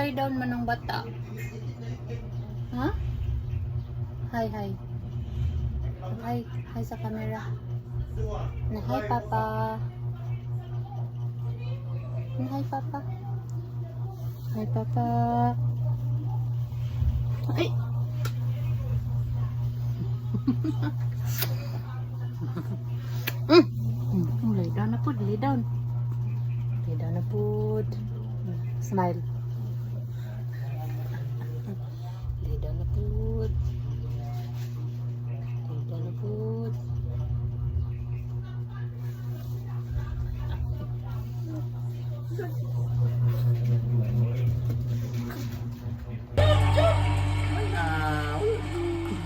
Upside down man ang bata. Ha? Hi, hi. Hi, hi sa camera. Na hi, Papa. Na hi, Papa. Hi, Papa. Ay! Lay down na po, lay down. Lay down na po. Smile. Lay down na po. Lay down na po.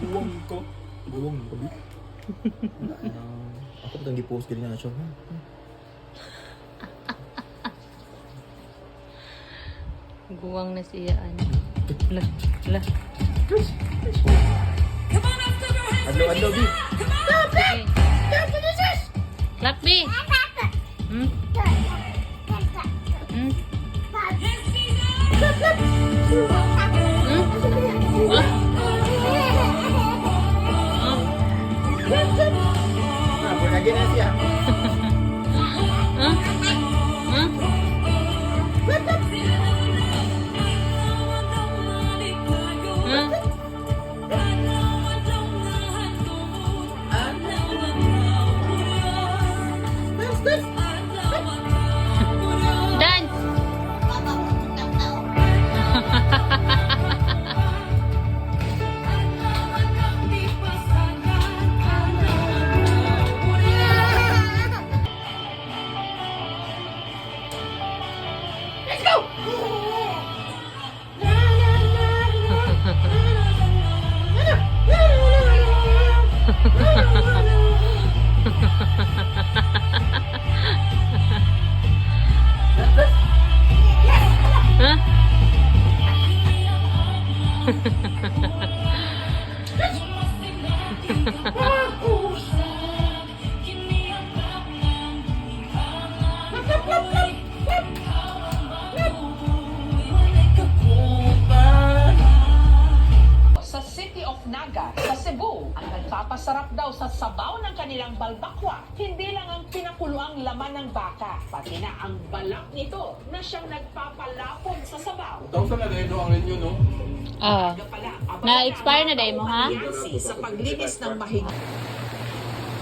Buwang ko. Buwang ko, Bi. Ako pa itong di-post ka rin na siya. Guwang na siya. Lah, lah. Adlaw, Bi. Clap, Bi. Hmm? Hmm? Lagi na siya. Dance! Sa City of Naga, sa Cebu, ang nagpapasarap daw sa sabaw ng kanilang balbakwa, hindi lang ang pinakuluang laman ng baka, pati na ang balak nito na siyang nagpapalapon sa sabaw. Tawag na rin ang ninyo, no? Ah. Na-expire na dahil mo, ha? Sa paglinis ng mahig.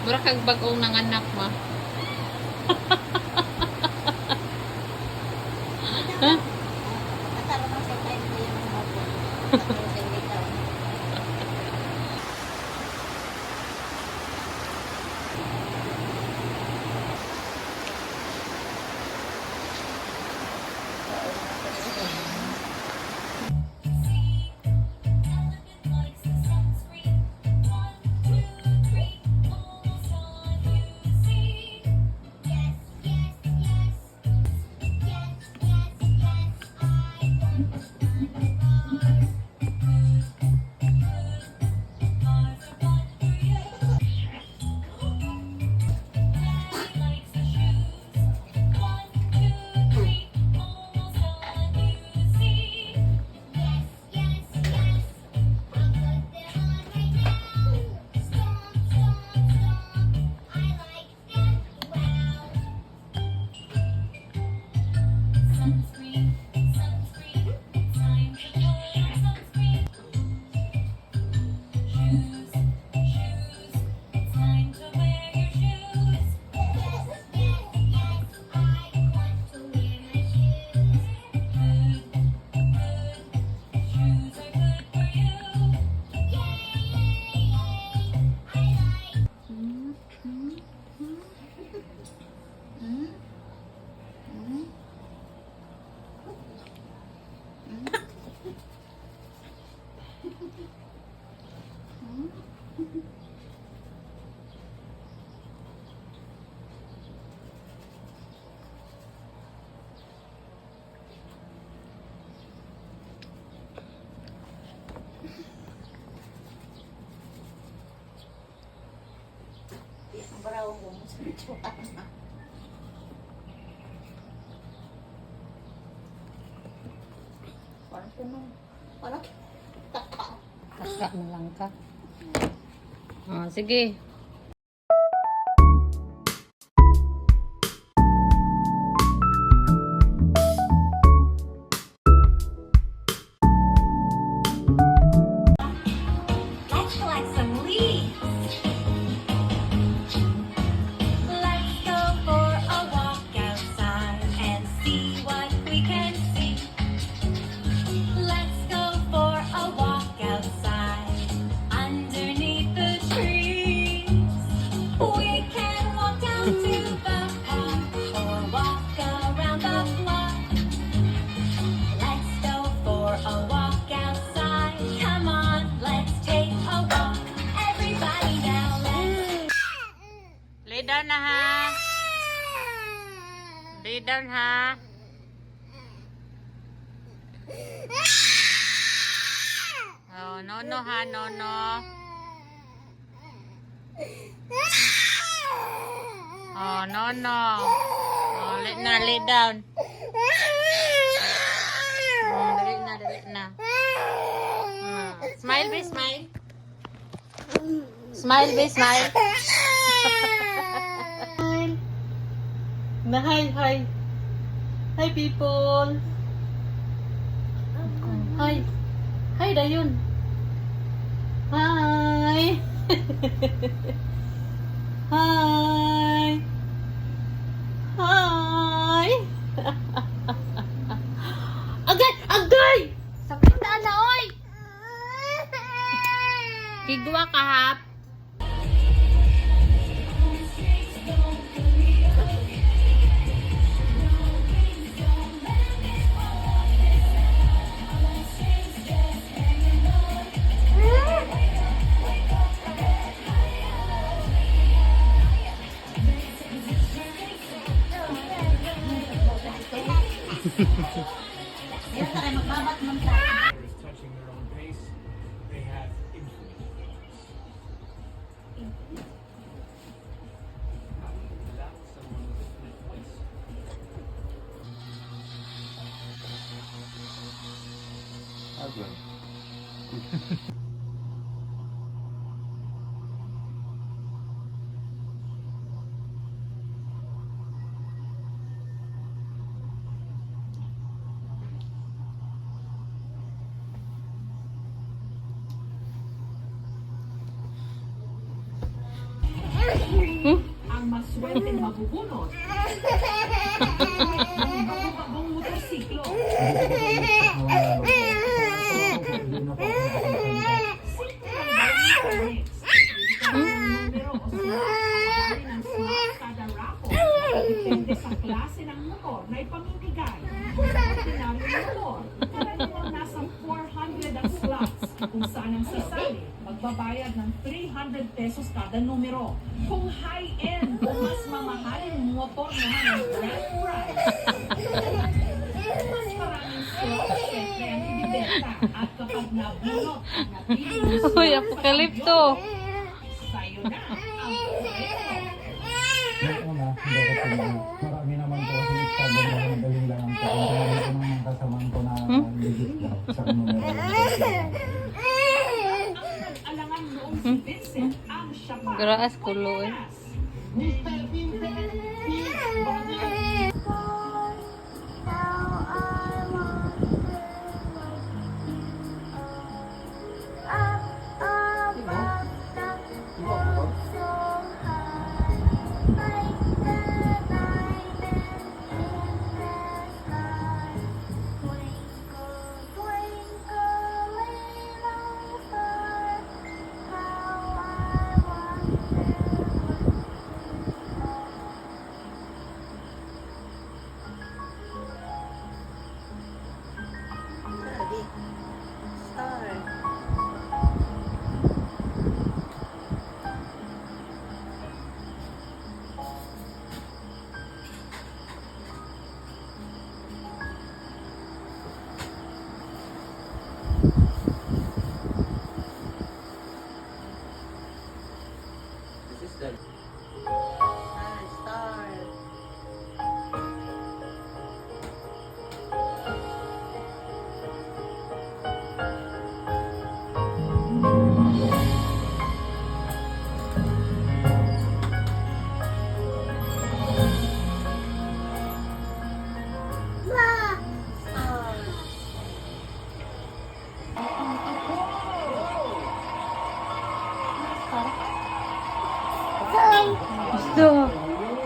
Mura kag bagong nanganak mo. Ha? Ano? Ano? Taka na lang ka. Oh, sige. Let's collect some leaves. Let's go for a walk outside and see what we can see. Let's go for a walk outside underneath the trees. We can walk down to the park or walk around the block. Let's go for a walk outside. Come on, let's take a walk. Everybody now, let's. Lay down na ha. Lay down ha. Oh, no ha, no. Oh, no. Oh, lay down. Dali na. Smile, be, smile. Smile, be, smile. Na, hi. Hi, people. Hi. Hi, Dayun. Hi. Hi. Hi. Agay! Sakit na na, oy! Kigwa ka, hap. touching their own pace, they have infinite. Ang maswerte na mabubunot ng bagong motorsiklo. Numero o sumali ng slot kada raffle. Depende sa klase ng motor na ipamimigay. Ordinaryo motor, karaniwang nasa 400 ang slots. Kung saan ang sasali, magbabayad ng 300 pesos kada numero. Kung high-end o mas mamahaling motor naman ang grand prize. Mas maraming slots, syempre ang ibibenta. At kapag nabunot, napiling mo Uy, apokalipto. sa'yo na ang premyo. Yung una, hindi ko pinag. Marami naman po kasi nagsabi na madaling lang ang po. Kung tumari ko ng mga kasamaan ko na legit daw sa numero. Alangan noong si Vincent ang siya pa. Graas kulo eh.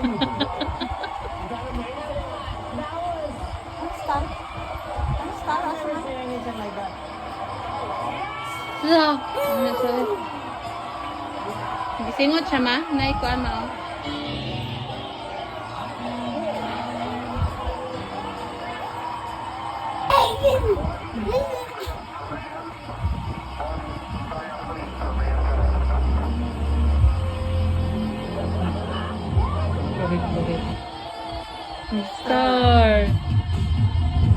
Star? Ano star? So, ano so? Gisingot siya ma? Naikuan ma oh. Bukit. Star.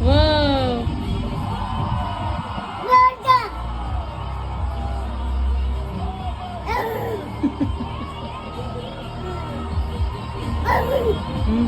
Wow. Hmm.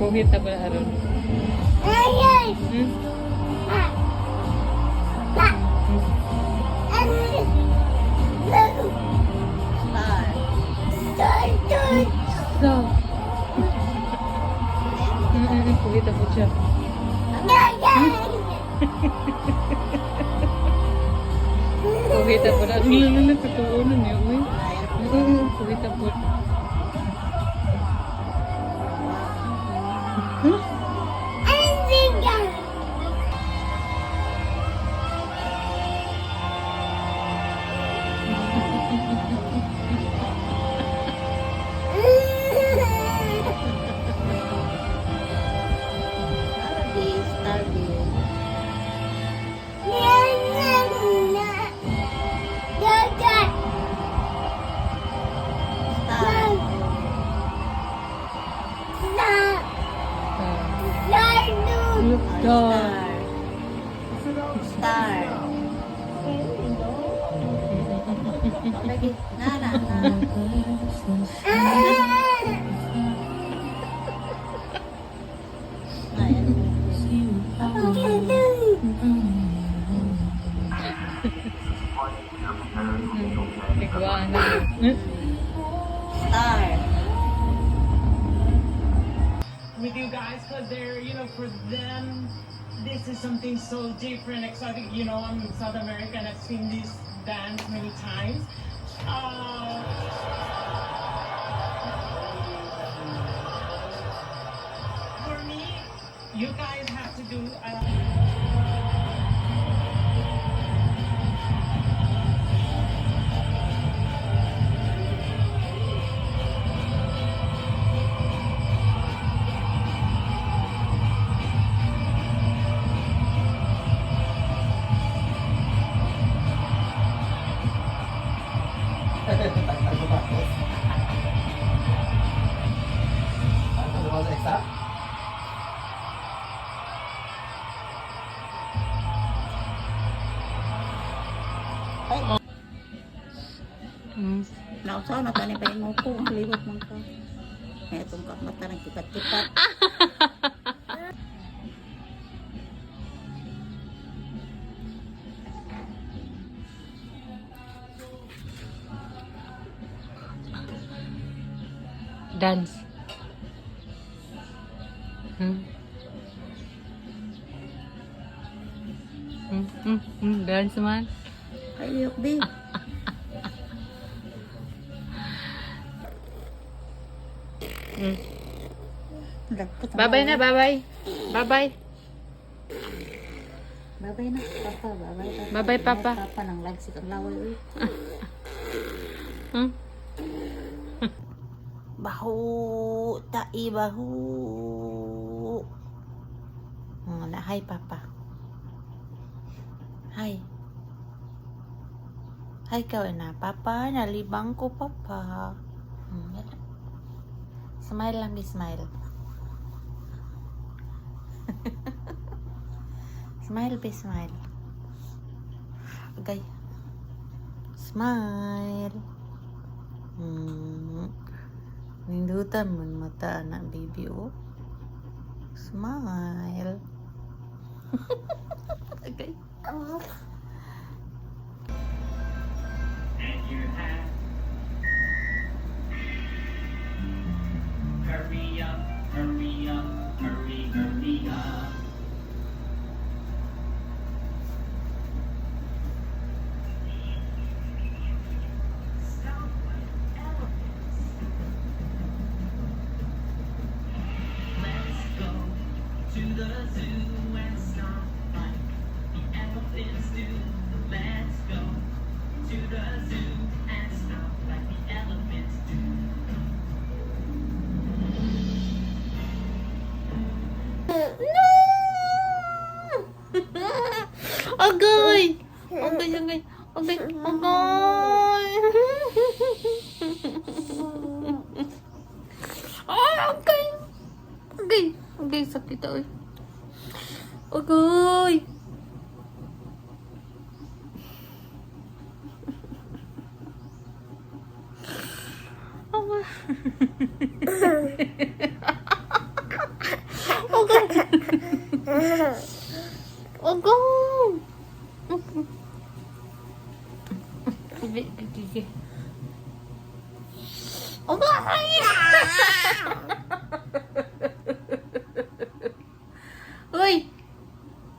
Bukit na ba aron? Hmm? Stop. Bukit na po siya. Bukit na po na. Nilalang katuunan niya. Bukit na po. Star. Lagi. Nana. Star. With you guys, because they're, for them, this is something so different, exotic. I'm in South America and I've seen this dance many times. For me, you guys have to do. Nausaw na tani pa mo ko, liwat man ka. Kaya tungkak mata ng kipat-kipat. Dance. Dance man. Ayok di. Bye-bye na, bye-bye. Bye-bye. Bye-bye na, Papa. Bye-bye, Papa. Bye-bye, Papa. Papa nang lagsik ang laway, uy. Bahu, tai bahu. Oh, na, hi, Papa. Hi. Hi ka na, Papa. Nalibang ko, Papa. Smile lang, smile. Smile, be, smile. Okay. Smile. Nindutan mo mata anak baby, oh. Smile. Okay. And you have hurry up, hurry up, hurry, hurry up. Let's go to the zoo and stop like the elephants do. Let's go to the zoo and stop like the elephants do. Agay! Agay, agay. Agay, agay. Ay, agay. Agay. Agay, sakit ako. Agay. Uy!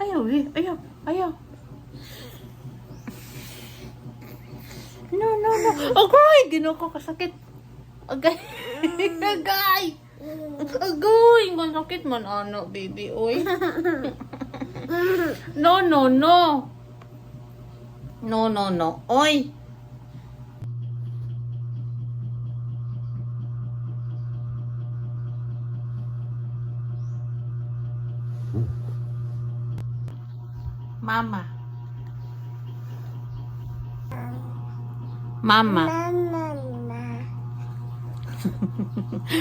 Ayaw eh. Ayaw. Ayaw. No, no, no. Agay! Ginawa ko kasakit. Agay. Agay! Agay! Ang sakit man, ano, baby. Uy. No, no, no. No, no, no. Uy! Mama. Mama.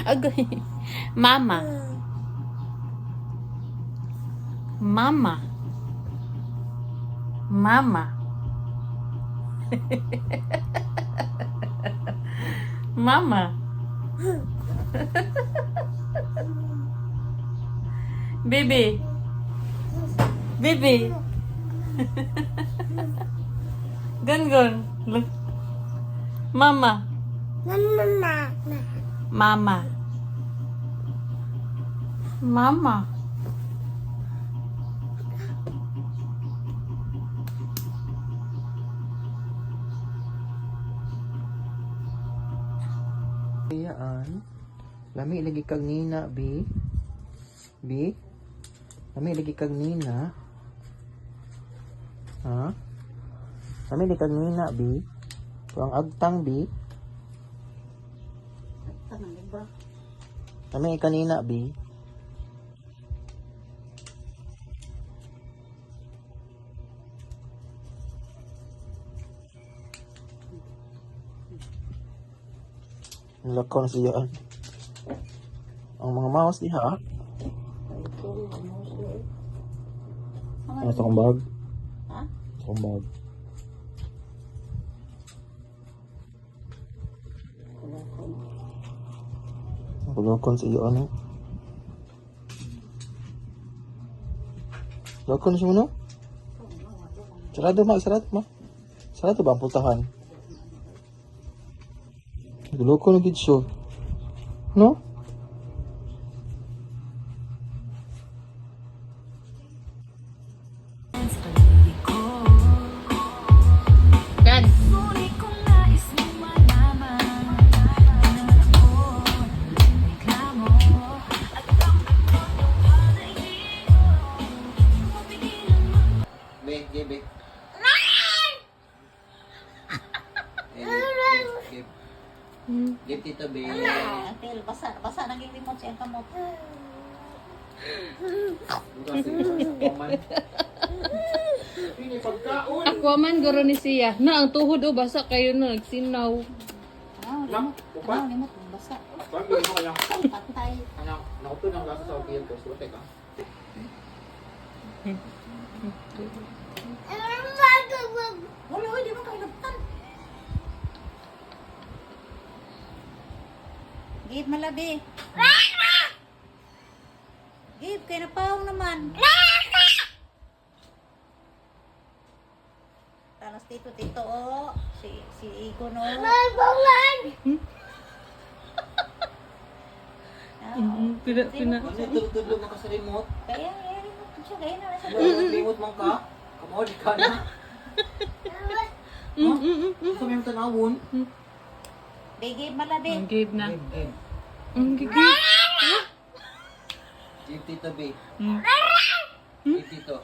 Agay. Mama. Mama. Mama. Mama. Baby. Baby. Gun. Look. Mama. Mama. Mama. Kayaan. Lami lagi kag nina, bi. Bi. Lami lagi kag nina. Ha? Lami lagi kag nina, bi. Tuang agtang, bi. Lami kanina, bi. Nilakaw na siya. Ang mga mouse diha. Ano ito kong bag? Ha? Ito kong bag. Nilakaw sa iyo, ano? Nilakaw na siya mo, no? Sarado ma. Sarado ba ang pultahan? Nilakaw na gid siya. No? Dad. Give. Give tita, be. Til, basa naging limot siya ang kamot. Bukas, Ini pagkaon. Aquaman guro ni siya. Na ang tuhod o basa kayo na nagsinaw. Limot. Limot. Basa. Pag gawin mo kaya. Patay. Anak, nauto ng lasa sa opiyan ko. Suote ka. Wala, di mo kailagtan. Give malabi. Give, kaya napawang naman. Talas tito, oh. Si Igo, no. Pina. Ano tulog mo ka sa remote? Kaya, remote siya. Kaya na nasa Remote man ka? Kamahod ka na. Gusto mo yung tanawon? Give malabi. Ang give na. Game. Ang give. Give tito B. Mm. Give tito.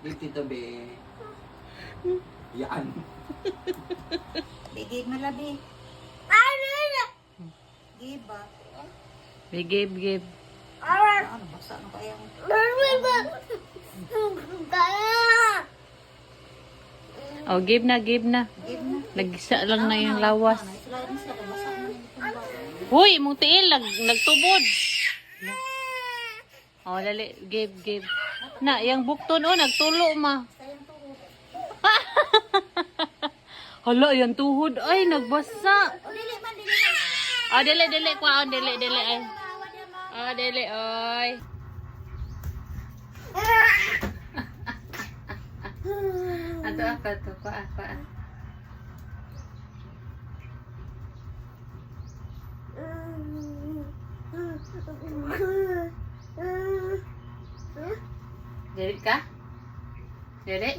Give tito B. Yan. Give malabi. Give ba? Give. Ano, basa na kaya mo. Oh, give na. Give na. Nagisa lang na yung lawas. Sila rin sila. Basa na yung tumba. Huy, mong tiil, nagtubod. Oh, dali, give. Na, yung bukton, oh, nagtulo, ma. Hala, yung tuhod, ay, nagbasa. Dili man. Oh, dili, kwaon, dili, ay. Oh, dili, oy. Ato, kwa. Dili ka? Dili?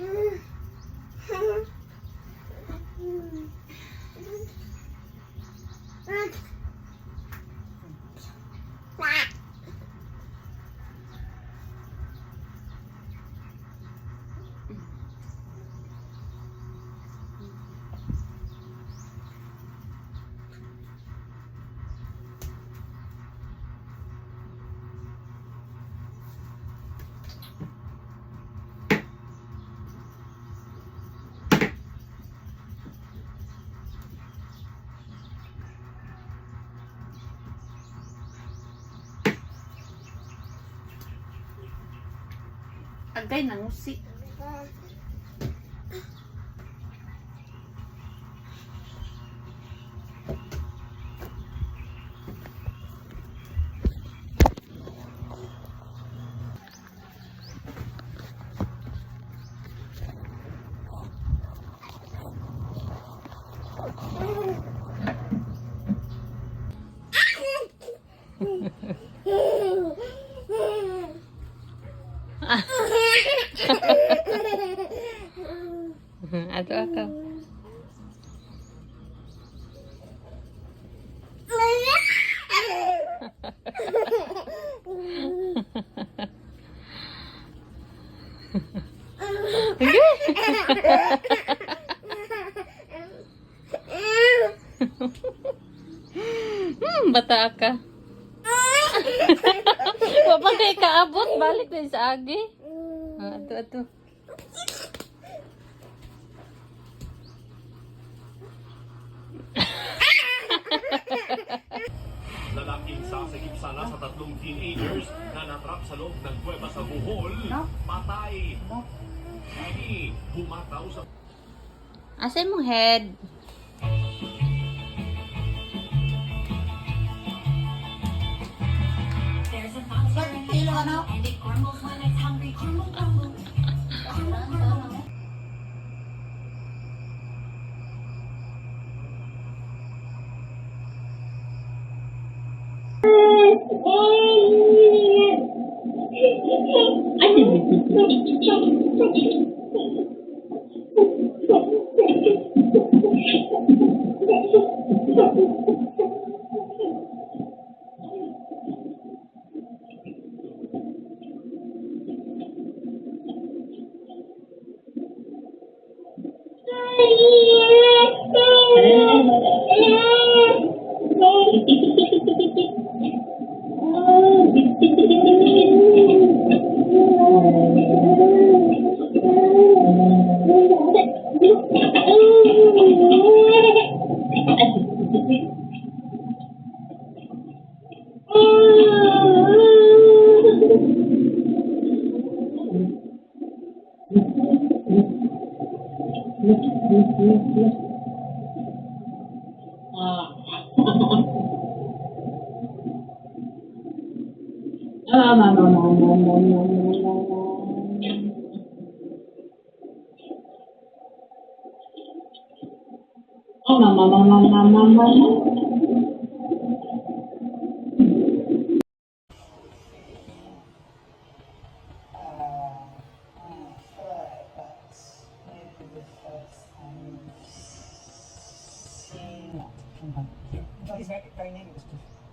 Agay nangusi. Ato ako. Bata ka. Wapa kay kaabot, balik na sa agi. Ato. Lalaking sasagip sana sa tatlong teenagers na natrap sa loob ng kuweba sa Bohol. Patay. Ini humataw sa... Asan mong head? There's a monster in the tunnel, and it grumbles when it's hungry. Grumble, grumble.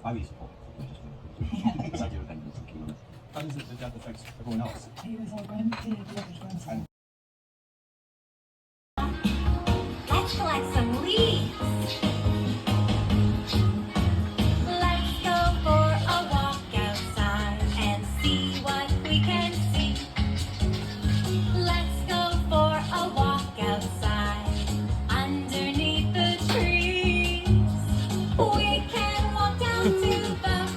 5 years ago. Besides your attendance and kilos. How does it that affects everyone else? Let's collect some leaves. Let's go for a walk outside and see what we can see. Let's go for a walk outside underneath the trees. We can walk down to the park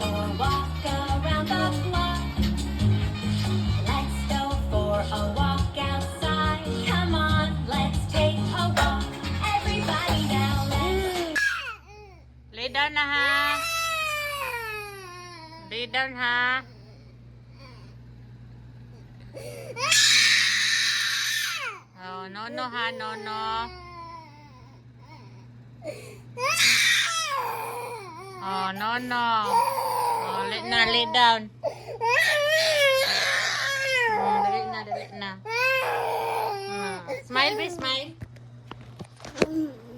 or walk around the block. Let's go for a walk outside. Come on, let's take a walk. Everybody now, let's Lay down na ha. Lay down ha. Oh, no ha, no. Oh, no. Oh, lay down. Dali na. Smile, be, smile.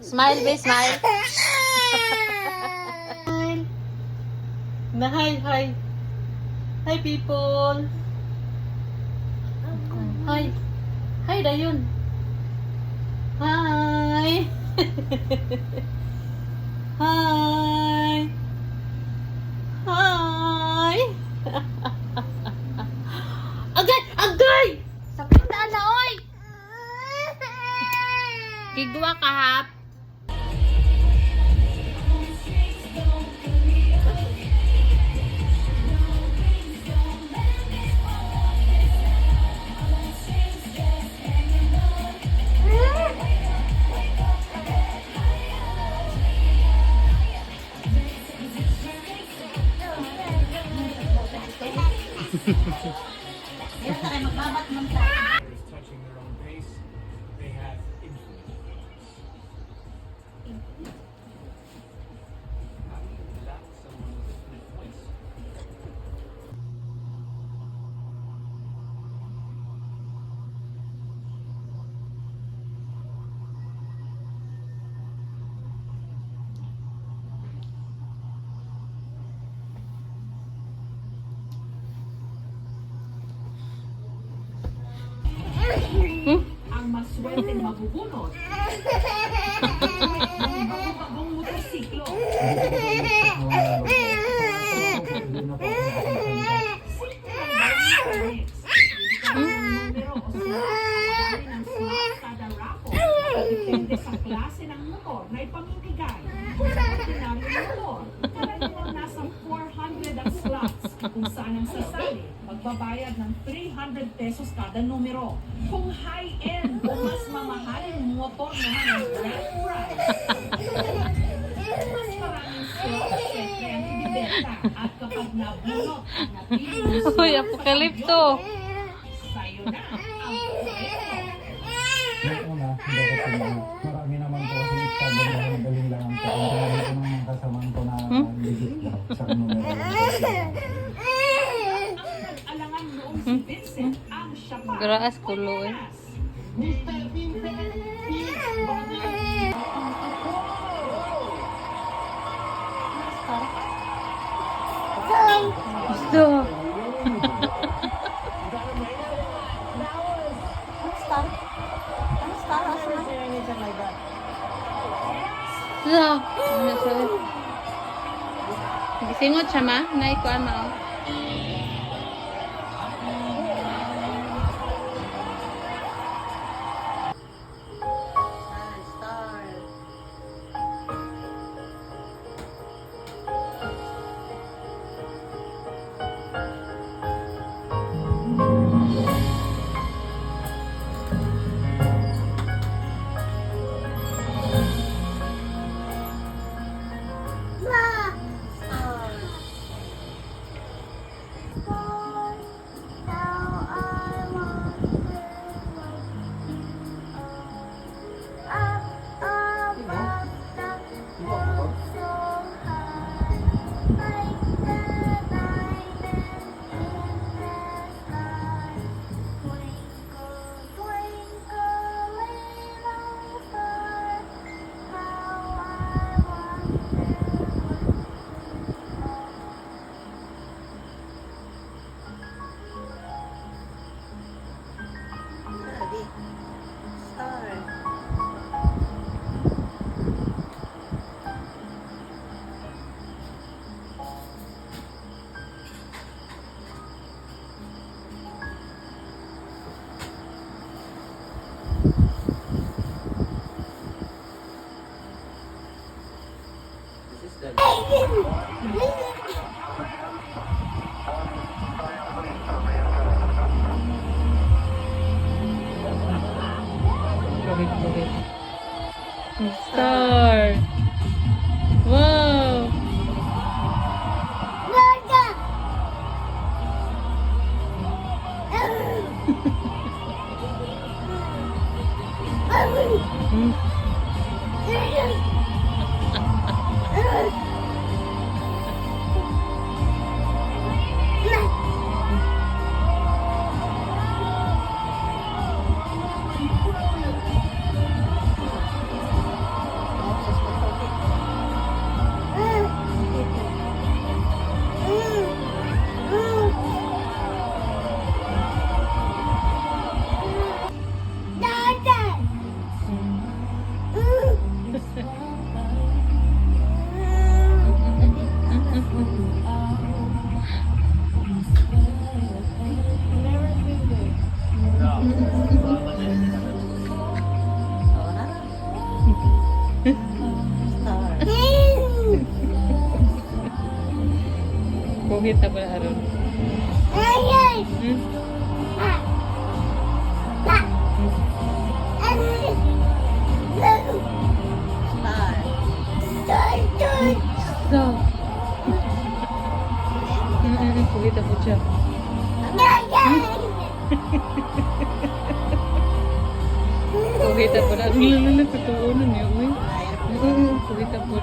Smile, be, smile. Na, hi. Hi, people. Hi, Dayun. Hi. Hi. Agay! Sakit na ala, oy! Gigwa ka, hap. touching their own base, they have infinite intelligence. How do you adapt someone with infinite voice? Ang maswerteng mabubunot ng bagong motorsiklo. Numero o dami ng slots kada raffle. Depende sa klase ng motor na ipamimigay. Sa ordinaryong motor, karaniwang nasa 400 ang slots. Kung saan ang sasali, magbabayad ng 300 pesos kada numero. Kung high-end o mas mamahaling motor naman ang grand prize. Mas maraming slots, syempre ang ibibenta. At kapag nabunot, napili mo Uy, slots sa apokalipto. kamyon, sa'yo na ang pwede. Yung una, hindi ko pinag. Marami naman po kasi estado na magaling lang po. Kung tumali ko ng mga kasamaan ko na legit lang sa numero. Alangan noong si Vincent ang siya pa. Graas kulo, eh. Gusto. Ano siya? Gisingot siya ma? Naikuan ma oh. Bukit. Star. Wow. Bukit na pala aron. Stop. Bukit na po siya. Bukit na po na. Nilalala sa tuunan niya. Bukit na po.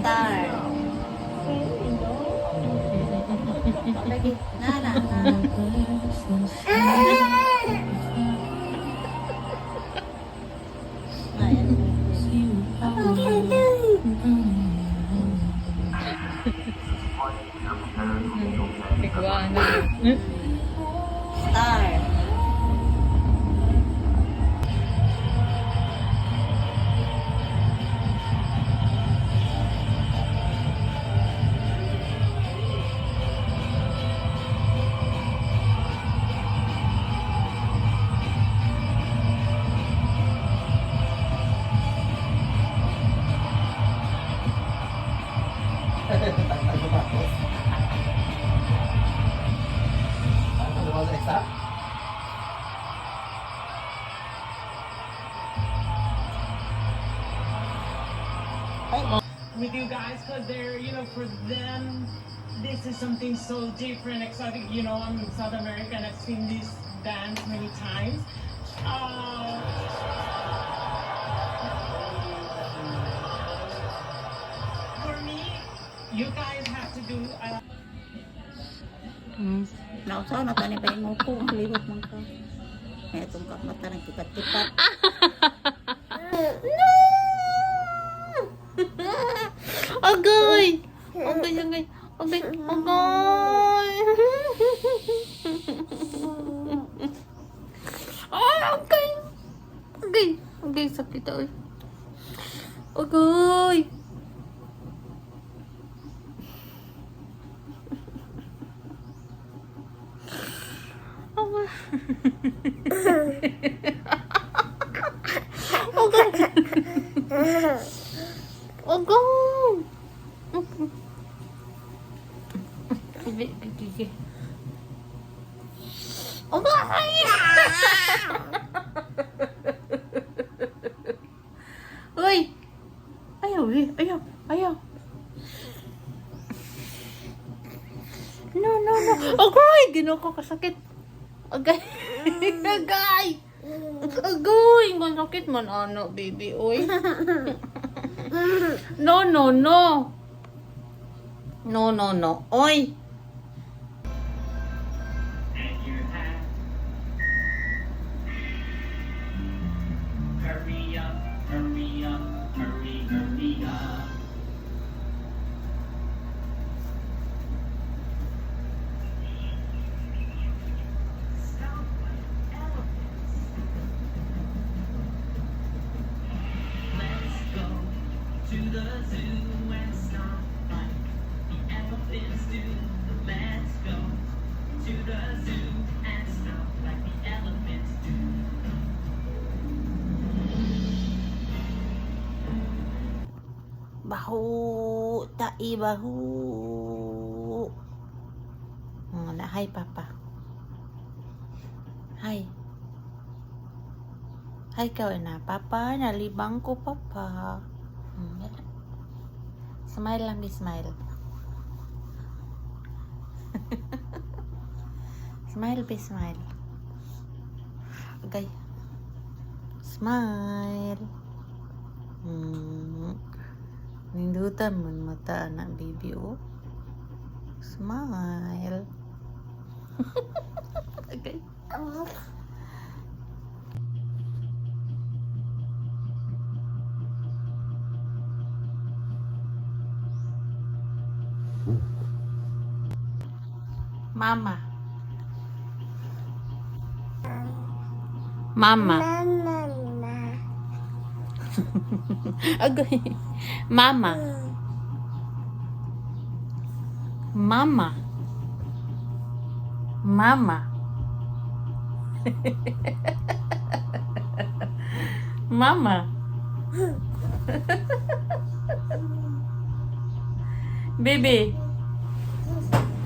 Star. Lagi. Nana. Iguana. Star. with you guys because they're, for them, this is something so different, exotic. I'm in South America and I've seen this dance many times. For me, you guys have to do. Nausaw na tani pa yung ko, lihok man ka. Kaya itong kakmata ng kipat-kipat. Agay! Agay! Agay, sakit ay. Agay! Uy! Ayaw. No. Agay! Ginawa ko kasakit. Agay! Agay! Ang sakit man, baby. Uy. No. Oy! And you have hurry up. baho. Tai baho. Na, hi, Papa. Hi. Hi, kau na, Papa. Nalibang ko, Papa. Smile lang, smile. Smile, smile. Okay. Smile. Nindutan mo yung mata anak baby, oh. Smile. Okay. Mama. Mama. Agay. Mama. Mama. Mama. Mama. Baby.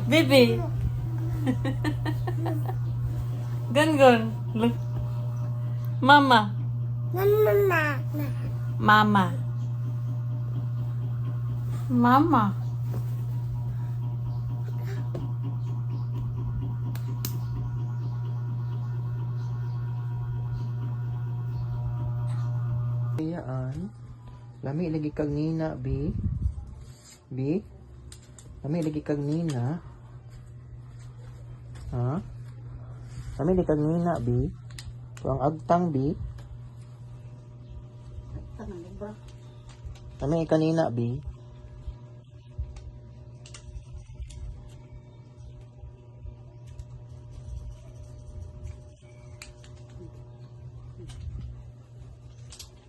Baby. Gun. Look. Mama. Mama. Mama. Kayaan. Lami lagi kag nina, bi. Bi. Lami lagi kag nina. Ha? Lami lagi kag nina, bi. Tuang agtang, bi. Lami kanina, bi.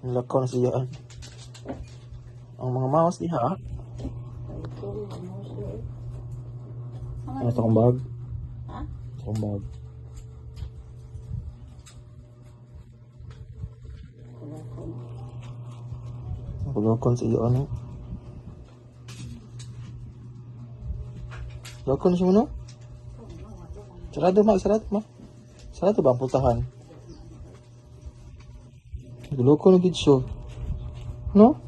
Nilakaw na siya. Ang mga mouse diha. Ano sa kong bag? Ha? Sa kong bag. Nilakaw sa iyo, ano? Nilakaw na siya mo, no? Sarado ma. Sarado ba ang pultahan? Nilakaw na gid siya. No?